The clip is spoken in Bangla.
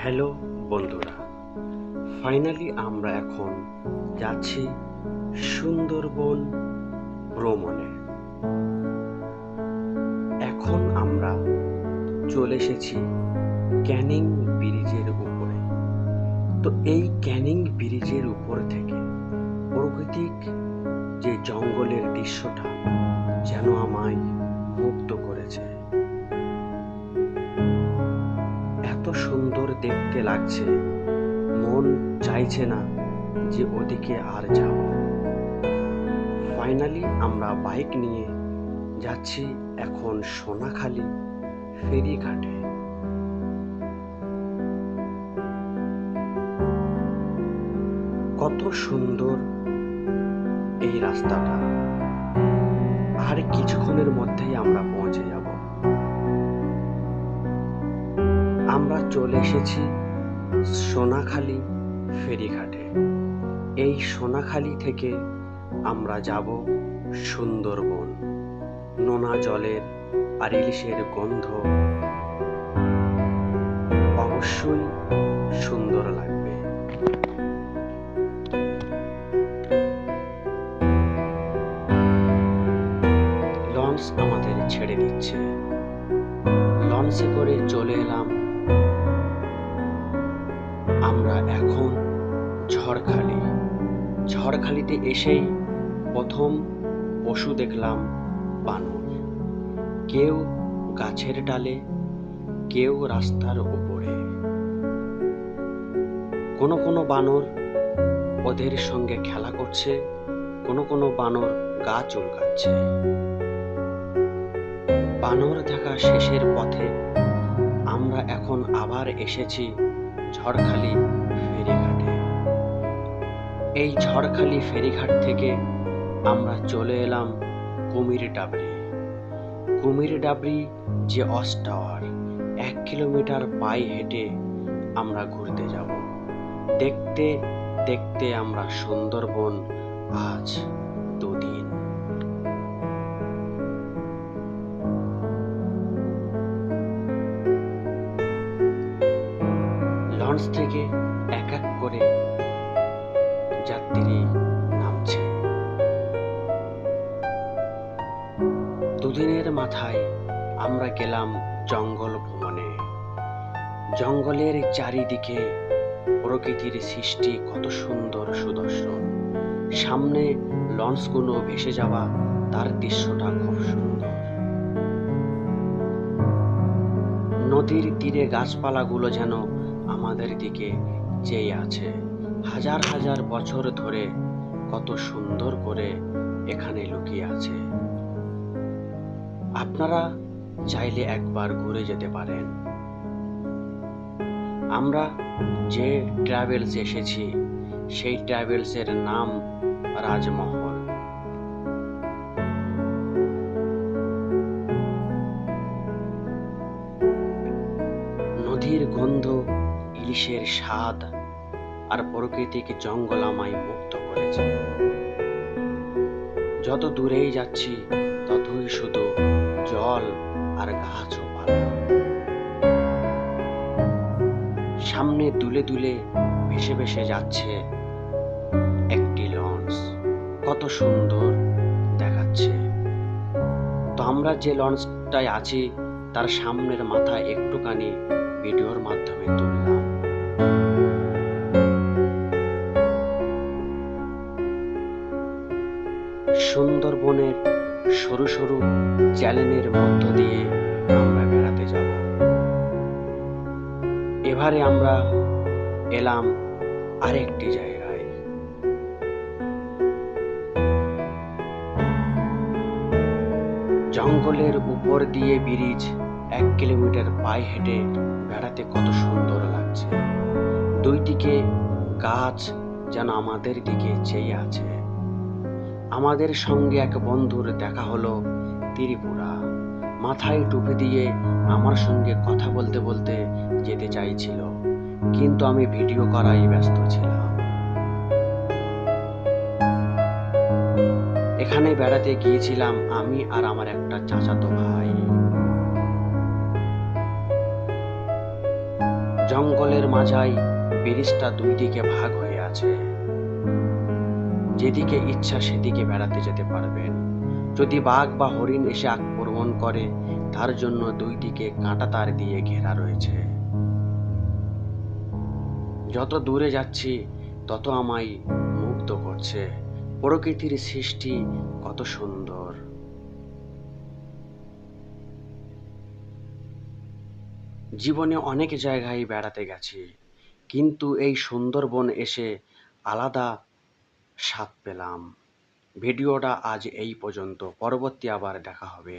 হ্যালো বন্ধুরা, ফাইনালি আমরা এখন যাচ্ছি সুন্দরবন ভ্রমণে। এখন আমরা চলে এসেছি ক্যানিং ব্রিজের উপরে। তো এই ক্যানিং ব্রিজের উপর থেকে প্রাকৃতিক যে জঙ্গলের দৃশ্যটা যেন আমায় মুগ্ধ করেছে। এত সুন্দর দেখতে লাগছে, মন চাইছে না যে ওদিকে আর যাব। ফাইনালি আমরা বাইক নিয়ে যাচ্ছি এখন সোনাখালী ফেরিঘাটে। কত সুন্দর এই রাস্তাটা, আর কিছুক্ষণের মধ্যেই আমরা পৌঁছে যাব। আমরা চলে এসেছি সোনাখালী ফেরিঘাটে। এই সোনাখালী থেকে আমরা যাব সুন্দরবন। নোনা জলের আর ইলিশের গন্ধ অবশ্যই সুন্দর লাগবে। লঞ্চ আমাদের ছেড়ে দিচ্ছে। লঞ্চে করে চলে এলাম আমরা এখন ঝড়খালি। ঝড়খালিতে এসেই প্রথম পশু দেখলাম বানর। কেউ গাছের ডালে, কেউ রাস্তার উপরে। কোনো কোনো বানর ওদের সঙ্গে খেলা করছে, কোনো কোনো বানর গা চুলকাচ্ছে। বানর দেখা শেষের পথে আমরা এখন আবার এসেছি ঝড়খালি ফেরিঘাটে। এই ঝড়খালি ফেরিঘাট থেকে আমরা চলে এলাম কুমিরডাবরি। কুমিরডাবরি যে ওয়াচ টাওয়ার, 1 কিলোমিটার পায়ে হেঁটে আমরা ঘুরতে যাব। দেখতে দেখতে আমরা সুন্দরবন আজ 2 দিন। লঞ্চ থেকে এক এক করে যাত্রী নামছে। 2 দিনের মাথায় আমরা গেলাম জঙ্গল ভ্রমণে। জঙ্গলের চারিদিকে প্রকৃতির সৃষ্টি কত সুন্দর সুদর্শন। সামনে লঞ্চগুলো ভেসে যাওয়া, তার দৃশ্যটা খুব সুন্দর। নদীর তীরে গাছপালাগুলো যেন আমাদের দিকে চেয়ে আছে। হাজার হাজার বছর ধরে কত সুন্দর করে এখানে লুকিয়ে আছে। আপনারা চাইলে একবার ঘুরে যেতে পারেন। আমরা যে ট্রাভেলস এসেছি সেই ট্রাভেলসের নাম রাজমহল। নদীর গন্ধ, ইলিশের স্বাদ আর প্রাকৃতিক জঙ্গল আমায় মুক্ত করেছে। যত দূরেই যাচ্ছি ততই শুধু জল আর গাছ ও পালা। সামনে দুলে দুলে ভেসে ভেসে যাচ্ছে একটি লঞ্চ, কত সুন্দর দেখাচ্ছে। তো আমরা যে লঞ্চটায় আছি তার সামনের মাথা একটুখানি ভিডিওর মাধ্যমে তুললাম। সুন্দরবনের সরু সরু চ্যানেলের মধ্য দিয়ে আমরা বেড়াতে যাব। এবারে আমরা এলাম আরেকটি জায়গায়। জঙ্গলের উপর দিয়ে ব্রিজ, 1 কিলোমিটার পায়ে হেঁটে বেড়াতে কত সুন্দর লাগছে। 2 দিকে গাছ যেন আমাদের দিকে চেয়ে আছে। আমাদের সঙ্গে এক বন্ধুর দেখা হলো ত্রিপুরা। মাথায় টুপি দিয়ে আমার সঙ্গে কথা বলতে বলতে যেতে চাইছিল, কিন্তু আমি ভিডিও করাই ব্যস্ত ছিলাম। এখানে বেড়াতে গিয়েছিলাম আমি আর আমার একটা চাচাতো ভাই। জঙ্গলের মাঝায় ব্রিজটা দুই দিকে ভাগ হয়ে আছে। যেদিকে ইচ্ছা সেদিকে বেড়াতে যেতে পারবেন। যদি বাঘ বা হরিণ এসে আক্রমণ করে, তার জন্য দুই দিকে কাঁটা তার দিয়ে ঘেরা রয়েছে। যত দূরে যাচ্ছি তত আমায় মুগ্ধ করছে। প্রকৃতির সৃষ্টি কত সুন্দর। জীবনে অনেক জায়গায় বেড়াতে গেছি, কিন্তু এই সুন্দরবন এসে আলাদা স্বাদ পেলাম। ভিডিওটা আজ এই পর্যন্ত, পরবর্তী আবার দেখা হবে।